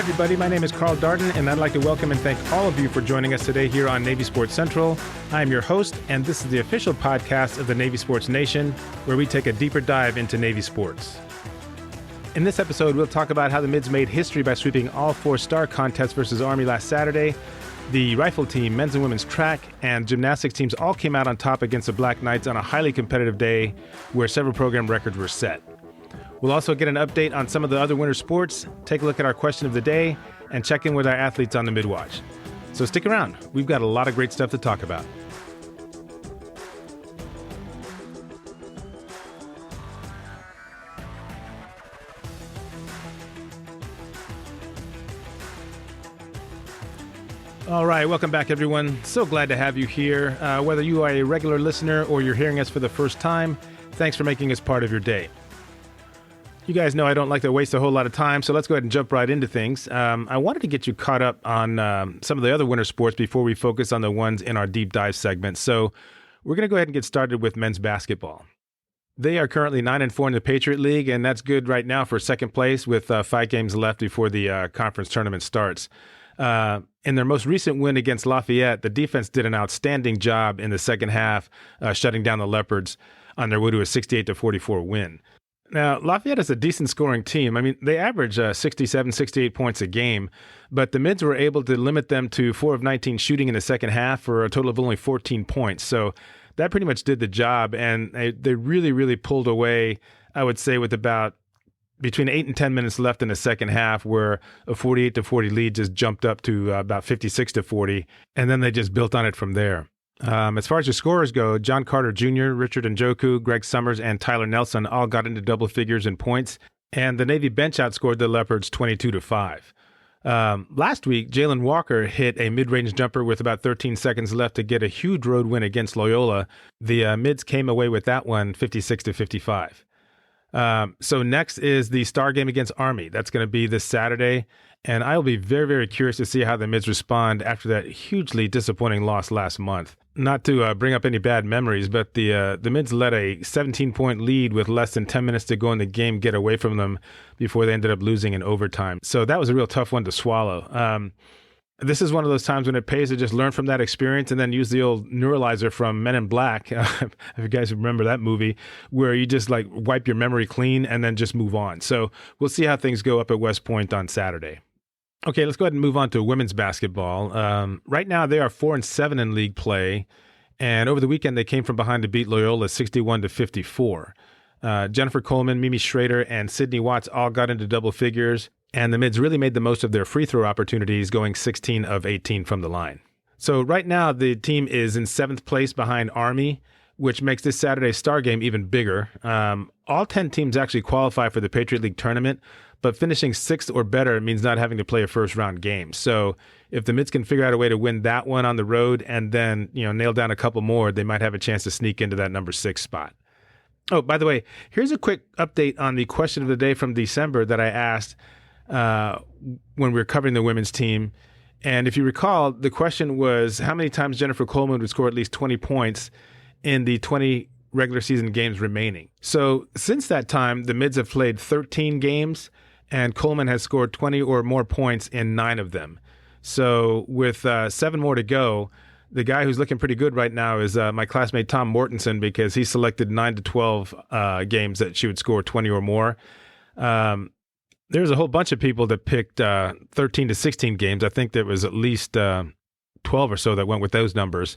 everybody. My name is Carl Darden, and I'd like to welcome and thank all of you for joining us today here on Navy Sports Central. I'm your host, and this is the official podcast of the Navy Sports Nation, where we take a deeper dive into Navy sports. In this episode, we'll talk about how the Mids made history by sweeping all four-star contests versus Army last Saturday. The rifle team, men's and women's track, and gymnastics teams all came out on top against the Black Knights on a highly competitive day where several program records were set. We'll also get an update on some of the other winter sports, take a look at our question of the day, and check in with our athletes on the Midwatch. So stick around. We've got a lot of great stuff to talk about. All right, welcome back, everyone. So glad to have you here. Whether you are a regular listener or you're hearing us for the first time, thanks for making us part of your day. You guys know I don't like to waste a whole lot of time, so let's go ahead and jump right into things. I wanted to get you caught up on some of the other winter sports before we focus on the ones in our deep dive segment. So we're going to go ahead and get started with men's basketball. They are currently 9-4 in the Patriot League, and that's good right now for second place with 5 games left before the conference tournament starts. In their most recent win against Lafayette, the defense did an outstanding job in the second half, shutting down the Leopards on their way to a 68-44 win. Now, Lafayette is a decent scoring team. I mean, they average 67, 68 points a game, but the Mids were able to limit them to 4 of 19 shooting in the second half for a total of only 14 points. So that pretty much did the job, and they really, really pulled away, I would say, with about between 8 and 10 minutes left in the second half, where a 48-40 lead just jumped up to about 56-40, and then they just built on it from there. As far as the scorers go, John Carter Jr., Richard Njoku, Greg Summers, and Tyler Nelson all got into double figures in points, and the Navy bench outscored the Leopards 22-5. Last week, Jalen Walker hit a mid-range jumper with about 13 seconds left to get a huge road win against Loyola. The Mids came away with that one 56-55. So next is the Star game against Army. That's going to be this Saturday, and I will be very, very curious to see how the Mids respond after that hugely disappointing loss last month. Not to bring up any bad memories, but the Mids let a 17-point lead with less than 10 minutes to go in the game get away from them before they ended up losing in overtime. So that was a real tough one to swallow. This is one of those times when it pays to just learn from that experience and then use the old neuralizer from Men in Black, if you guys remember that movie, where you just like wipe your memory clean and then just move on. So we'll see how things go up at West Point on Saturday. Okay, let's go ahead and move on to women's basketball. Right now, they are 4-7 in league play, and over the weekend, they came from behind to beat Loyola 61-54. Jennifer Coleman, Mimi Schrader, and Sydney Watts all got into double figures, and the Mids really made the most of their free throw opportunities, going 16 of 18 from the line. So right now, the team is in 7th place behind Army, which makes this Saturday's Star game even bigger. All 10 teams actually qualify for the Patriot League tournament, but finishing 6th or better means not having to play a first-round game. So if the Mids can figure out a way to win that one on the road and then nail down a couple more, they might have a chance to sneak into that number 6 spot. Oh, by the way, here's a quick update on the question of the day from December that I asked when we were covering the women's team. And if you recall, the question was how many times Jennifer Coleman would score at least 20 points in the 20 regular season games remaining. So since that time, the Mids have played 13 games, and Coleman has scored 20 or more points in 9 of them. So with 7 more to go, the guy who's looking pretty good right now is my classmate Tom Mortensen, because he selected 9 to 12 games that she would score 20 or more. There's a whole bunch of people that picked 13 to 16 games. I think there was at least 12 or so that went with those numbers.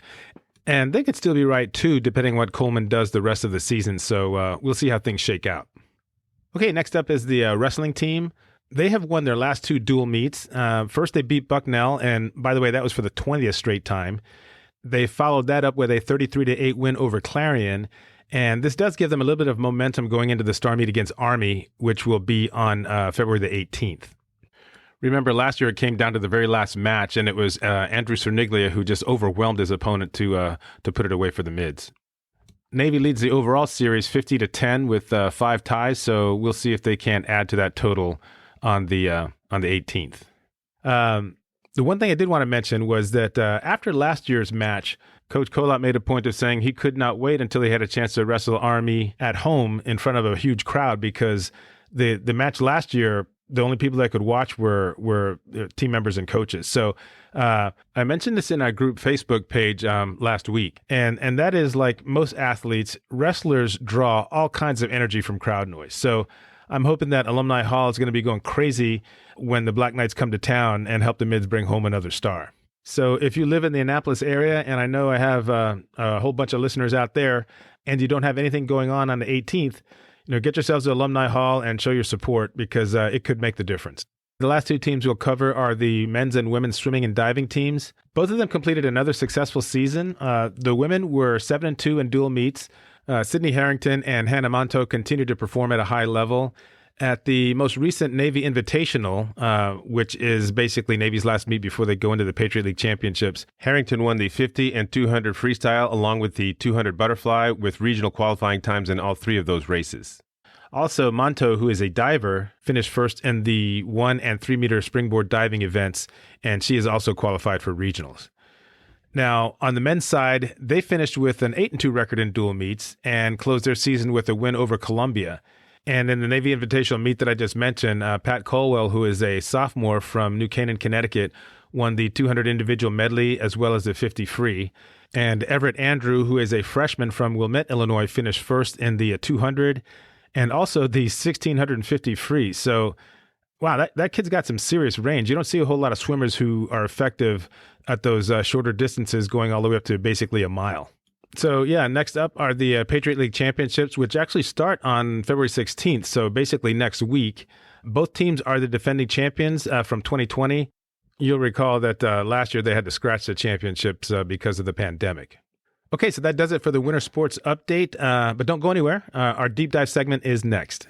And they could still be right, too, depending on what Coleman does the rest of the season. So we'll see how things shake out. Okay, next up is the wrestling team. They have won their last 2 dual meets. First, they beat Bucknell, and by the way, that was for the 20th straight time. They followed that up with a 33-8 win over Clarion, and this does give them a little bit of momentum going into the Star meet against Army, which will be on February the 18th. Remember, last year it came down to the very last match, and it was Andrew Cerniglia who just overwhelmed his opponent to put it away for the Mids. Navy leads the overall series 50-10 with 5 ties, so we'll see if they can add to that total on the 18th. The one thing I did want to mention was that after last year's match, Coach Kolot made a point of saying he could not wait until he had a chance to wrestle Army at home in front of a huge crowd, because the match last year, the only people that could watch were team members and coaches. So I mentioned this in our group Facebook page last week, and that is, like most athletes, wrestlers draw all kinds of energy from crowd noise. So I'm hoping that Alumni Hall is going to be going crazy when the Black Knights come to town and help the Mids bring home another star. So if you live in the Annapolis area, and I know I have a whole bunch of listeners out there, and you don't have anything going on the 18th, get yourselves to Alumni Hall and show your support, because it could make the difference. The last two teams we'll cover are the men's and women's swimming and diving teams. Both of them completed another successful season. The women were 7-2 in dual meets. Sydney Harrington and Hannah Monto continued to perform at a high level. At the most recent Navy Invitational, which is basically Navy's last meet before they go into the Patriot League Championships, Harrington won the 50 and 200 freestyle along with the 200 butterfly, with regional qualifying times in all three of those races. Also, Monto, who is a diver, finished first in the 1 and 3 meter springboard diving events, and she is also qualified for regionals. Now, on the men's side, they finished with an 8-2 record in dual meets and closed their season with a win over Columbia. And in the Navy Invitational meet that I just mentioned, Pat Colwell, who is a sophomore from New Canaan, Connecticut, won the 200 individual medley as well as the 50 free. And Everett Andrew, who is a freshman from Wilmette, Illinois, finished first in the 200 and also the 1650 free. So, wow, that kid's got some serious range. You don't see a whole lot of swimmers who are effective at those shorter distances, going all the way up to basically a mile. So, yeah, next up are the Patriot League Championships, which actually start on February 16th, so basically next week. Both teams are the defending champions from 2020. You'll recall that last year they had to scratch the championships because of the pandemic. Okay, so that does it for the winter sports update, but don't go anywhere. Our deep dive segment is next.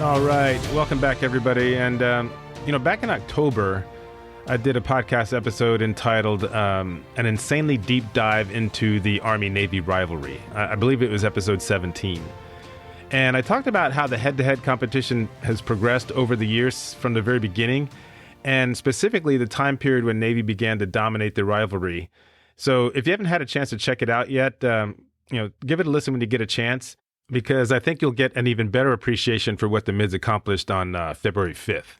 All right. Welcome back, everybody. And, back in October, I did a podcast episode entitled An Insanely Deep Dive into the Army-Navy Rivalry. I believe it was episode 17. And I talked about how the head-to-head competition has progressed over the years from the very beginning, and specifically the time period when Navy began to dominate the rivalry. So if you haven't had a chance to check it out yet, give it a listen when you get a chance, because I think you'll get an even better appreciation for what the Mids accomplished on February 5th.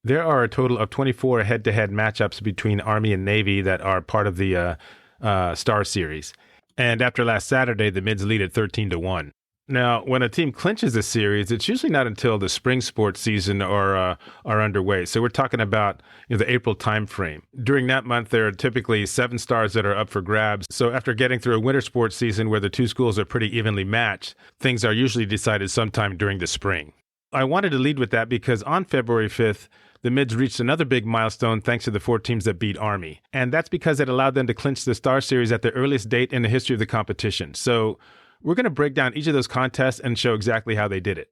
There are a total of 24 head-to-head matchups between Army and Navy that are part of the Star Series. And after last Saturday, the Mids lead at 13-1. Now, when a team clinches a series, it's usually not until the spring sports season are underway. So we're talking about the April timeframe. During that month, there are typically 7 stars that are up for grabs. So after getting through a winter sports season where the two schools are pretty evenly matched, things are usually decided sometime during the spring. I wanted to lead with that because on February 5th, the Mids reached another big milestone thanks to the 4 teams that beat Army. And that's because it allowed them to clinch the Star Series at the earliest date in the history of the competition. So we're going to break down each of those contests and show exactly how they did it.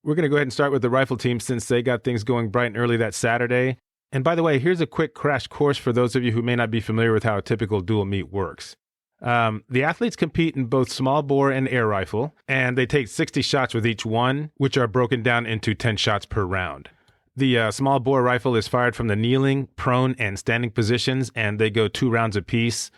We're going to go ahead and start with the rifle team since they got things going bright and early that Saturday. And by the way, here's a quick crash course for those of you who may not be familiar with how a typical dual meet works. The athletes compete in both small bore and air rifle, and they take 60 shots with each one, which are broken down into 10 shots per round. The small bore rifle is fired from the kneeling, prone, and standing positions, and they go 2 rounds apiece,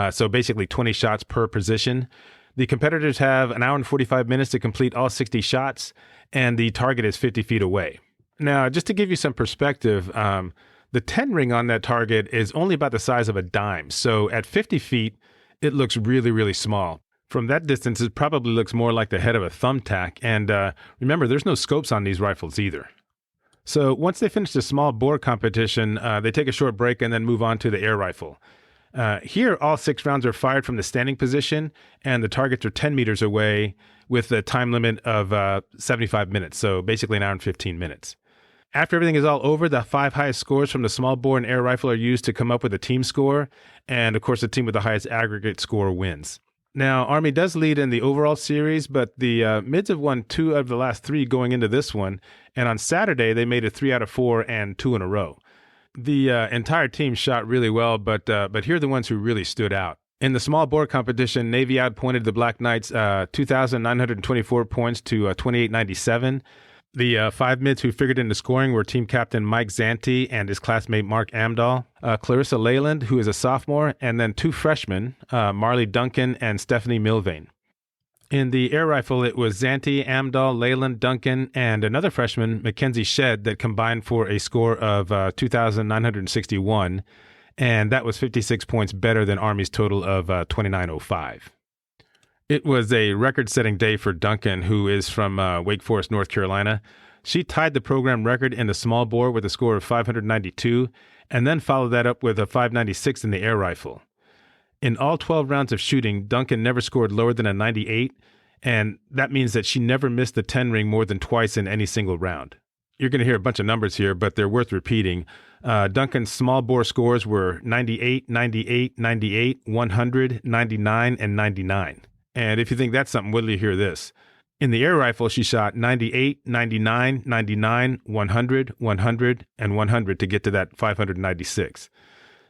so basically 20 shots per position. The competitors have an hour and 45 minutes to complete all 60 shots, and the target is 50 feet away. Now, just to give you some perspective, the 10 ring on that target is only about the size of a dime. So at 50 feet, it looks really, really small. From that distance, it probably looks more like the head of a thumbtack. And remember, there's no scopes on these rifles either. So once they finish the small bore competition, they take a short break and then move on to the air rifle. Here, all 6 rounds are fired from the standing position, and the targets are 10 meters away with a time limit of 75 minutes, so basically an hour and 15 minutes. After everything is all over, the 5 highest scores from the small bore and air rifle are used to come up with a team score, and of course, the team with the highest aggregate score wins. Now, Army does lead in the overall series, but the Mids have won 2 of the last 3 going into this one, and on Saturday, they made it 3 out of 4 and 2 in a row. The entire team shot really well, but here are the ones who really stood out. In the small bore competition, Navy outpointed the Black Knights 2,924 points to 2,897. The five mids who figured into scoring were team captain Mike Zanti and his classmate Mark Amdahl, Clarissa Leyland, who is a sophomore, and then two freshmen, Marley Duncan and Stephanie Milvain. In the air rifle, it was Zanti, Amdahl, Leyland, Duncan, and another freshman, Mackenzie Shedd, that combined for a score of 2,961, and that was 56 points better than Army's total of 2,905. It was a record-setting day for Duncan, who is from Wake Forest, North Carolina. She tied the program record in the small bore with a score of 592, and then followed that up with a 596 in the air rifle. In all 12 rounds of shooting, Duncan never scored lower than a 98, and that means that she never missed the 10 ring more than twice in any single round. You're going to hear a bunch of numbers here, but they're worth repeating. Duncan's small bore scores were 98, 98, 98, 100, 99, and 99. And if you think that's something, wait till you hear this. In the air rifle, she shot 98, 99, 99, 100, 100, and 100 to get to that 596.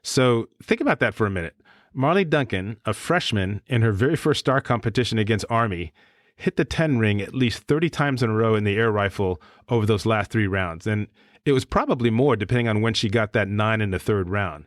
So think about that for a minute. Marley Duncan, a freshman in her very first star competition against Army, hit the 10 ring at least 30 times in a row in the air rifle over those last 3 rounds. And it was probably more depending on when she got that 9 in the third round.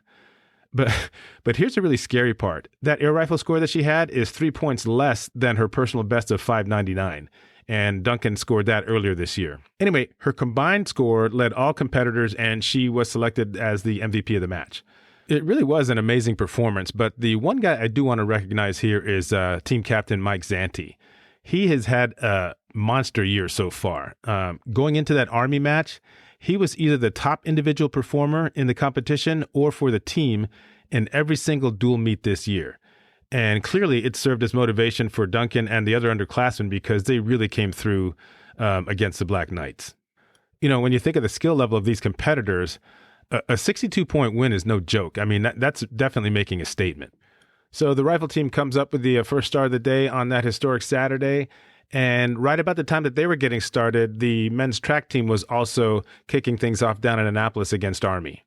But here's the really scary part. That air rifle score that she had is 3 points less than her personal best of 599. And Duncan scored that earlier this year. Anyway, her combined score led all competitors, and she was selected as the MVP of the match. It really was an amazing performance, but the one guy I do want to recognize here is team captain Mike Zanti. He has had a monster year so far. Going into that Army match, he was either the top individual performer in the competition or for the team in every single dual meet this year. And clearly it served as motivation for Duncan and the other underclassmen because they really came through against the Black Knights. You know, when you think of the skill level of these competitors, a 62-point win is no joke. I mean, that's definitely making a statement. So the rifle team comes up with the first star of the day on that historic Saturday. And right about the time that they were getting started, the men's track team was also kicking things off down in Annapolis against Army.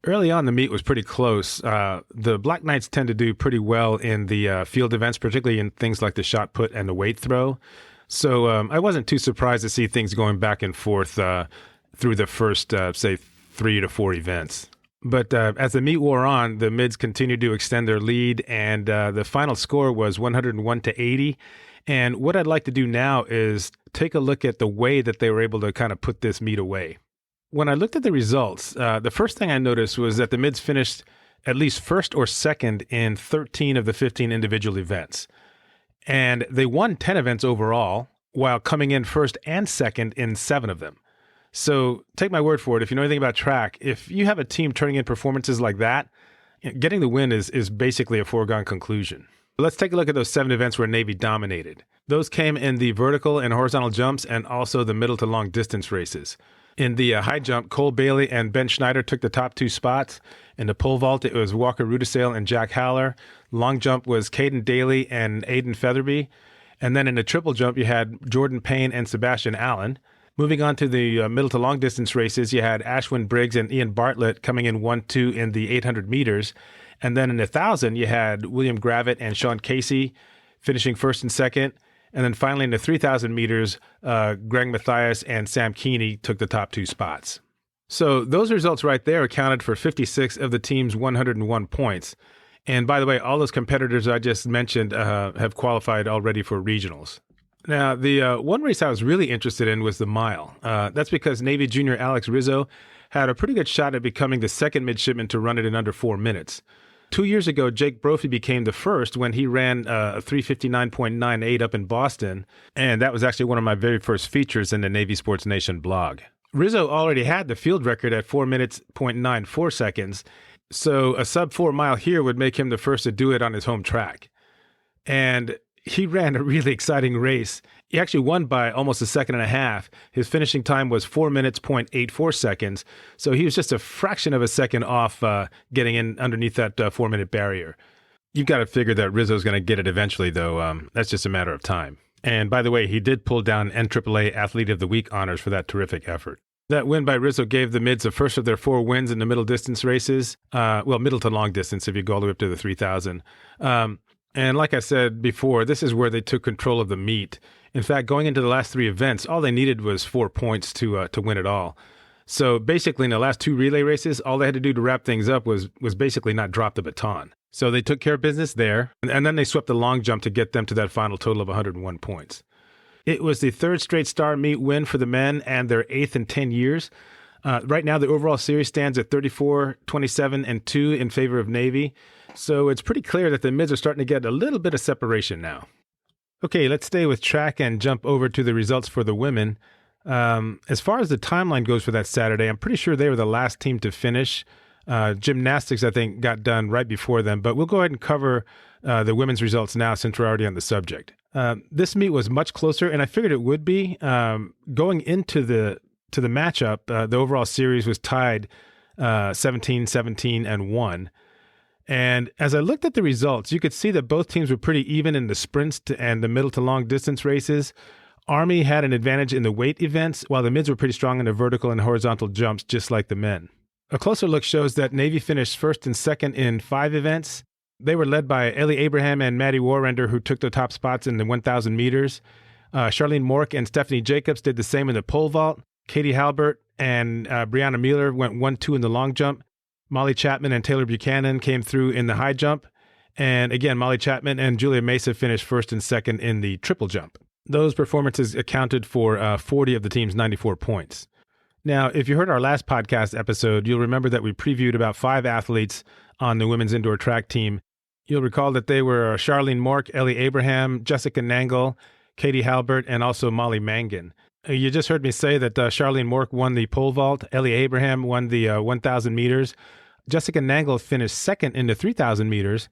Early on, the meet was pretty close. The Black Knights tend to do pretty well in the field events, particularly in things like the shot put and the weight throw. So I wasn't too surprised to see things going back and forth through the first, say, 3 to 4 events. But as the meet wore on, the mids continued to extend their lead, and the final score was 101 to 80. And what I'd like to do now is take a look at the way that they were able to kind of put this meet away. When I looked at the results, the first thing I noticed was that the mids finished at least first or second in 13 of the 15 individual events. And they won 10 events overall, while coming in first and second in 7 of them. So take my word for it. If you know anything about track, if you have a team turning in performances like that, getting the win is basically a foregone conclusion. Let's take a look at those 7 events where Navy dominated. Those came in the vertical and horizontal jumps and also the middle to long distance races. In the high jump, Cole Bailey and Ben Schneider took the top 2 spots. In the pole vault, it was Walker Rudisale and Jack Haller. Long jump was Caden Daly and Aiden Featherby. And then in the triple jump, you had Jordan Payne and Sebastian Allen. Moving on to the middle to long distance races, you had Ashwin Briggs and Ian Bartlett coming in 1-2 in the 800 meters. And then in the 1,000, you had William Gravitt and Sean Casey finishing first and second. And then finally in the 3,000 meters, Greg Mathias and Sam Keeney took the top 2 spots. So those results right there accounted for 56 of the team's 101 points. And by the way, all those competitors I just mentioned have qualified already for regionals. Now, the one race I was really interested in was the mile. That's because Navy junior Alex Rizzo had a pretty good shot at becoming the second midshipman to run it in under 4 minutes. 2 years ago, Jake Brophy became the first when he ran a 3:59.98 up in Boston, and that was actually one of my very first features in the Navy Sports Nation blog. Rizzo already had the field record at 4 minutes, 0.94 seconds, so a sub-4 mile here would make him the first to do it on his home track. And he ran a really exciting race. He actually won by almost a second and a half. His finishing time was 4 minutes, 0.84 seconds. So he was just a fraction of a second off getting in underneath that 4-minute barrier. You've got to figure that Rizzo's going to get it eventually, though. That's just a matter of time. And by the way, he did pull down NAAA Athlete of the Week honors for that terrific effort. That win by Rizzo gave the mids the first of their 4 wins in the middle distance races. Middle to long distance if you go all the way up to the 3,000. And like I said before, this is where they took control of the meet. In fact, going into the last three events, all they needed was 4 points to win it all. So basically, in the last two relay races, all they had to do to wrap things up was basically not drop the baton. So they took care of business there, and then they swept the long jump to get them to that final total of 101 points. It was the third straight star meet win for the men and their eighth in 10 years. Right now, the overall series stands at 34, 27, and 2 in favor of Navy. So it's pretty clear that the mids are starting to get a little bit of separation now. Okay, let's stay with track and jump over to the results for the women. As far as the timeline goes for that Saturday, I'm pretty sure they were the last team to finish. Gymnastics, I think, got done right before them, but we'll go ahead and cover the women's results now since we're already on the subject. This meet was much closer, and I figured it would be. Going into the matchup, the overall series was tied 17-17 and 1. And as I looked at the results, you could see that both teams were pretty even in the sprints and the middle to long distance races. Army had an advantage in the weight events, while the mids were pretty strong in the vertical and horizontal jumps, just like the men. A closer look shows that Navy finished first and second in 5 events. They were led by Ellie Abraham and Maddie Warrender, who took the top spots in the 1,000 meters. Charlene Mork and Stephanie Jacobs did the same in the pole vault. Katie Halbert and Brianna Mueller went 1-2 in the long jump. Molly Chapman and Taylor Buchanan came through in the high jump. And again, Molly Chapman and Julia Mesa finished first and second in the triple jump. Those performances accounted for 40 of the team's 94 points. Now, if you heard our last podcast episode, you'll remember that we previewed about 5 athletes on the women's indoor track team. You'll recall that they were Charlene Mork, Ellie Abraham, Jessica Nangle, Katie Halbert, and also Molly Mangan. You just heard me say that Charlene Mork won the pole vault, Ellie Abraham won the 1,000 meters, Jessica Nangle finished second in the 3,000 meters,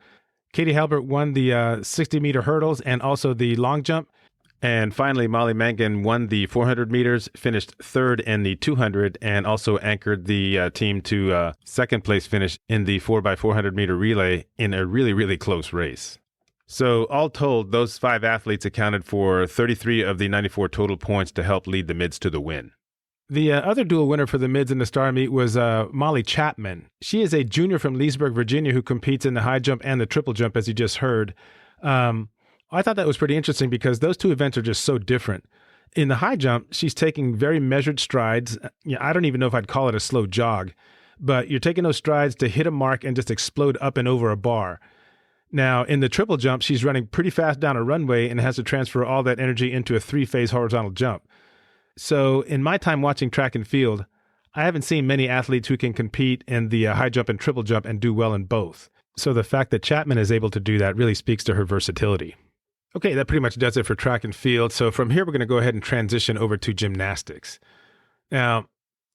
Katie Halbert won the 60-meter hurdles and also the long jump, and finally Molly Mangan won the 400 meters, finished third in the 200, and also anchored the team to second place finish in the 4x400 meter relay in a really, really close race. So all told, those 5 athletes accounted for 33 of the 94 total points to help lead the mids to the win. The other dual winner for the mids in the star meet was Molly Chapman. She is a junior from Leesburg, Virginia, who competes in the high jump and the triple jump, as you just heard. I thought that was pretty interesting because those two events are just so different. In the high jump, she's taking very measured strides. I don't even know if I'd call it a slow jog, but you're taking those strides to hit a mark and just explode up and over a bar. Now, in the triple jump, she's running pretty fast down a runway and has to transfer all that energy into a 3-phase horizontal jump. So in my time watching track and field, I haven't seen many athletes who can compete in the high jump and triple jump and do well in both. So the fact that Chapman is able to do that really speaks to her versatility. Okay, that pretty much does it for track and field. So from here, we're going to go ahead and transition over to gymnastics. Now,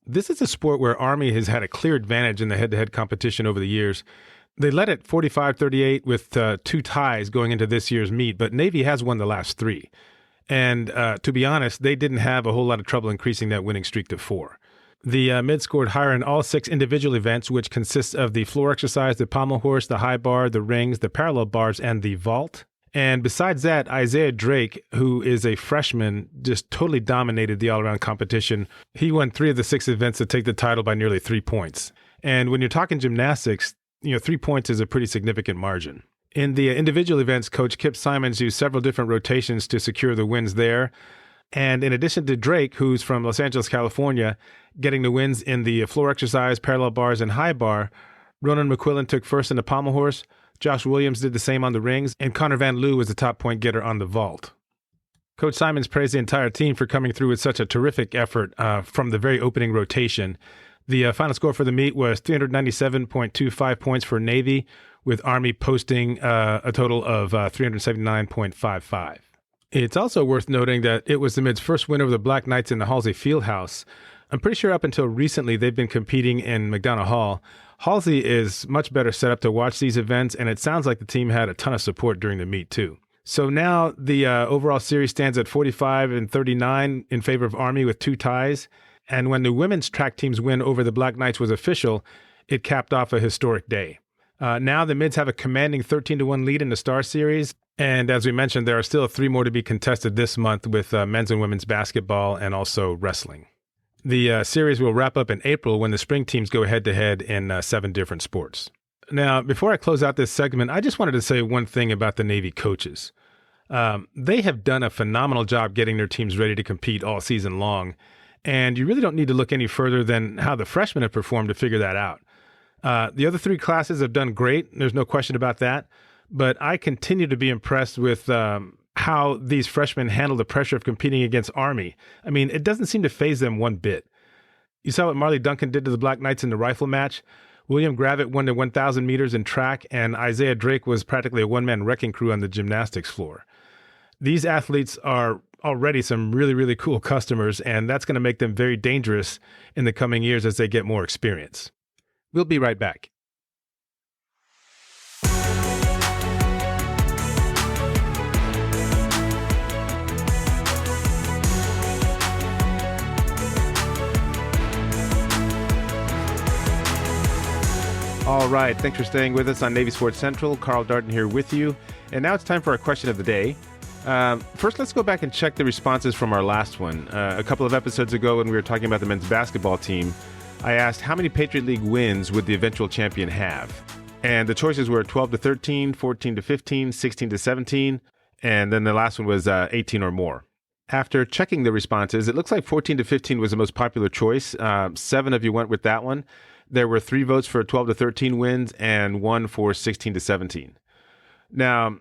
this is a sport where Army has had a clear advantage in the head-to-head competition over the years. They led at 45-38 with 2 ties going into this year's meet, but Navy has won the last 3. And to be honest, they didn't have a whole lot of trouble increasing that winning streak to 4. The mid scored higher in all 6 individual events, which consists of the floor exercise, the pommel horse, the high bar, the rings, the parallel bars, and the vault. And besides that, Isaiah Drake, who is a freshman, just totally dominated the all-around competition. He won 3 of the 6 events to take the title by nearly 3 points. And when you're talking gymnastics, 3 points is a pretty significant margin. In the individual events, Coach Kip Simons used several different rotations to secure the wins there. And in addition to Drake, who's from Los Angeles, California, getting the wins in the floor exercise, parallel bars, and high bar, Ronan McQuillan took first in the pommel horse, Josh Williams did the same on the rings, and Connor Van Loo was the top point getter on the vault. Coach Simons praised the entire team for coming through with such a terrific effort from the very opening rotation. The final score for the meet was 397.25 points for Navy, with Army posting a total of 379.55. It's also worth noting that it was the mid's first win over the Black Knights in the Halsey Fieldhouse. I'm pretty sure up until recently they've been competing in McDonough Hall. Halsey is much better set up to watch these events, and it sounds like the team had a ton of support during the meet too. So now the overall series stands at 45-39 in favor of Army with 2 ties. And when the women's track team's win over the Black Knights was official, it capped off a historic day. Now the mids have a commanding 13-1 lead in the Star Series. And as we mentioned, there are still 3 more to be contested this month with men's and women's basketball and also wrestling. The series will wrap up in April when the spring teams go head-to-head in 7 different sports. Now, before I close out this segment, I just wanted to say one thing about the Navy coaches. They have done a phenomenal job getting their teams ready to compete all season long, and you really don't need to look any further than how the freshmen have performed to figure that out. The other three classes have done great. There's no question about that. But I continue to be impressed with how these freshmen handle the pressure of competing against Army. I mean, it doesn't seem to faze them one bit. You saw what Marley Duncan did to the Black Knights in the rifle match. William Gravitt won the 1,000 meters in track, and Isaiah Drake was practically a one-man wrecking crew on the gymnastics floor. These athletes are already some really, really cool customers, and that's going to make them very dangerous in the coming years as they get more experience. We'll be right back. All right, thanks for staying with us on Navy Sports Central. Carl Darden here with you. And now it's time for our question of the day. First, let's go back and check the responses from our last one. A couple of episodes ago when we were talking about the men's basketball team, I asked how many Patriot League wins would the eventual champion have? And the choices were 12 to 13, 14 to 15, 16 to 17, and then the last one was 18 or more. After checking the responses, it looks like 14 to 15 was the most popular choice. 7 of you went with that one. There were 3 votes for 12 to 13 wins and 1 for 16 to 17. Now,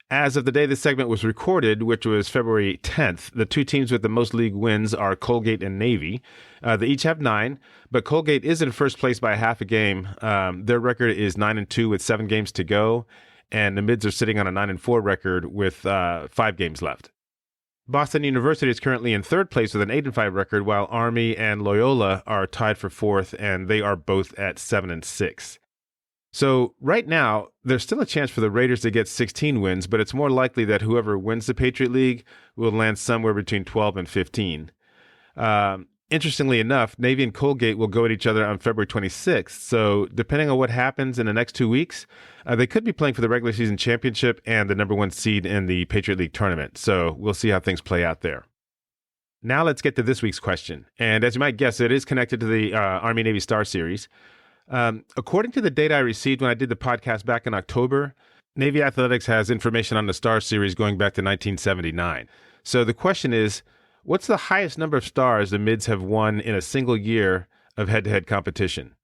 as of the day this segment was recorded, which was February 10th, the 2 teams with the most league wins are Colgate and Navy. They each have 9, but Colgate is in first place by half a game. Their record is 9-2 with 7 games to go, and the Mids are sitting on a 9-4 record with 5 games left. Boston University is currently in third place with an 8-5 record, while Army and Loyola are tied for fourth, and they are both at 7-6. So right now, there's still a chance for the Raiders to get 16 wins, but it's more likely that whoever wins the Patriot League will land somewhere between 12 and 15. Interestingly enough, Navy and Colgate will go at each other on February 26th. So depending on what happens in the next 2 weeks, they could be playing for the regular season championship and the number 1 seed in the Patriot League tournament. So we'll see how things play out there. Now let's get to this week's question. And as you might guess, it is connected to the Army-Navy Star Series. According to the data I received when I did the podcast back in October, Navy Athletics has information on the Star Series going back to 1979. So the question is, what's the highest number of stars the Mids have won in a single year of head-to-head competition?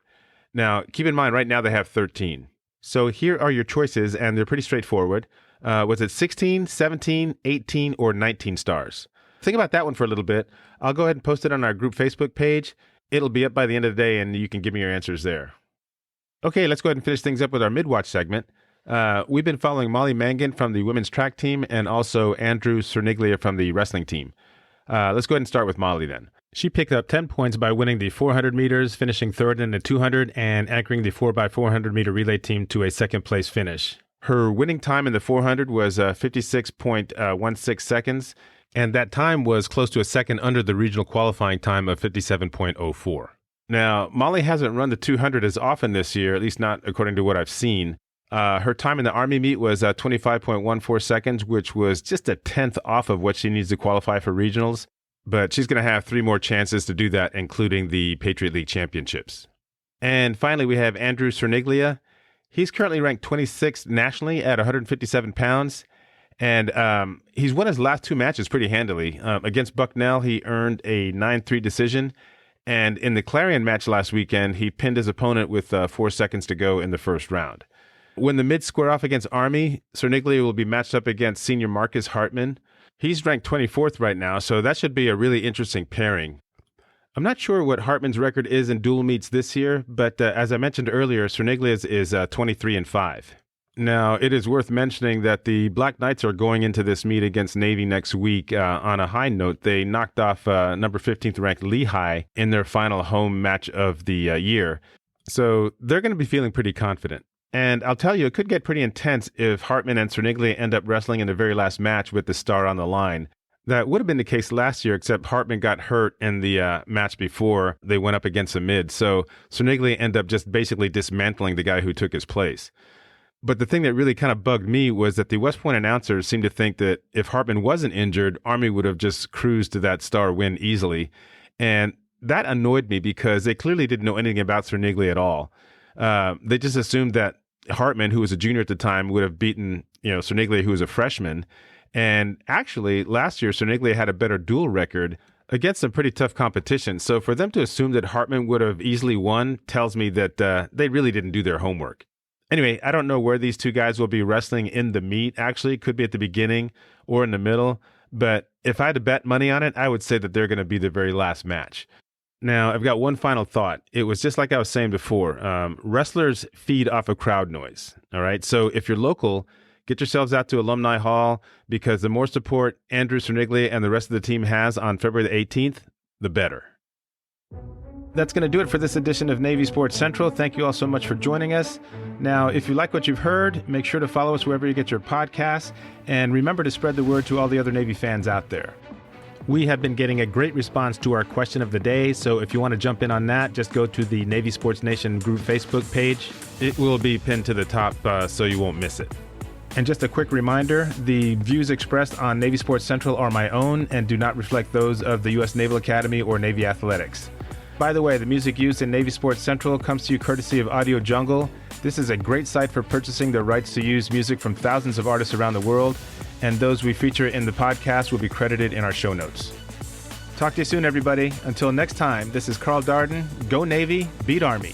Now, keep in mind, right now they have 13. So here are your choices, and they're pretty straightforward. Was it 16, 17, 18, or 19 stars? Think about that one for a little bit. I'll go ahead and post it on our group Facebook page. It'll be up by the end of the day, and you can give me your answers there. Okay, let's go ahead and finish things up with our mid-watch segment. We've been following Molly Mangan from the women's track team and also Andrew Cerniglia from the wrestling team. Let's go ahead and start with Molly then. She picked up 10 points by winning the 400 meters, finishing third in the 200, and anchoring the 4x400 meter relay team to a second place finish. Her winning time in the 400 was 56.16 seconds, and that time was close to a second under the regional qualifying time of 57.04. Now, Molly hasn't run the 200 as often this year, at least not according to what I've seen. Her time in the Army meet was 25.14 seconds, which was just a tenth off of what she needs to qualify for regionals. But she's going to have 3 more chances to do that, including the Patriot League Championships. And finally, we have Andrew Cerniglia. He's currently ranked 26th nationally at 157 pounds. And he's won his last 2 matches pretty handily. Against Bucknell, he earned a 9-3 decision. And in the Clarion match last weekend, he pinned his opponent with 4 seconds to go in the first round. When the Mids square off against Army, Cerniglia will be matched up against senior Marcus Hartman. He's ranked 24th right now, so that should be a really interesting pairing. I'm not sure what Hartman's record is in dual meets this year, but as I mentioned earlier, Cerniglia's is 23-5. Now, it is worth mentioning that the Black Knights are going into this meet against Navy next week on a high note. They knocked off number 15th ranked Lehigh in their final home match of the year. So they're going to be feeling pretty confident. And I'll tell you, it could get pretty intense if Hartman and Cerniglia end up wrestling in the very last match with the star on the line. That would have been the case last year, except Hartman got hurt in the match before they went up against the Mid. So Cerniglia ended up just basically dismantling the guy who took his place. But the thing that really kind of bugged me was that the West Point announcers seemed to think that if Hartman wasn't injured, Army would have just cruised to that star win easily. And that annoyed me because they clearly didn't know anything about Cerniglia at all. They just assumed that Hartman, who was a junior at the time, would have beaten, Cerniglia, who was a freshman. And actually, last year, Cerniglia had a better dual record against some pretty tough competition. So for them to assume that Hartman would have easily won tells me that they really didn't do their homework. Anyway, I don't know where these two guys will be wrestling in the meet, actually. It could be at the beginning or in the middle. But if I had to bet money on it, I would say that they're going to be the very last match. Now, I've got one final thought. It was just like I was saying before. Wrestlers feed off of crowd noise. All right. So if you're local, get yourselves out to Alumni Hall, because the more support Andrew Cerniglia and the rest of the team has on February the 18th, the better. That's going to do it for this edition of Navy Sports Central. Thank you all so much for joining us. Now, if you like what you've heard, make sure to follow us wherever you get your podcasts, and remember to spread the word to all the other Navy fans out there. We have been getting a great response to our question of the day, so if you want to jump in on that, just go to the Navy Sports Nation group Facebook page. It will be pinned to the top so you won't miss it. And just a quick reminder, the views expressed on Navy Sports Central are my own and do not reflect those of the U.S. Naval Academy or Navy Athletics. By the way, the music used in Navy Sports Central comes to you courtesy of Audio Jungle. This is a great site for purchasing the rights to use music from thousands of artists around the world, and those we feature in the podcast will be credited in our show notes. Talk to you soon, everybody. Until next time, this is Carl Darden. Go Navy, beat Army.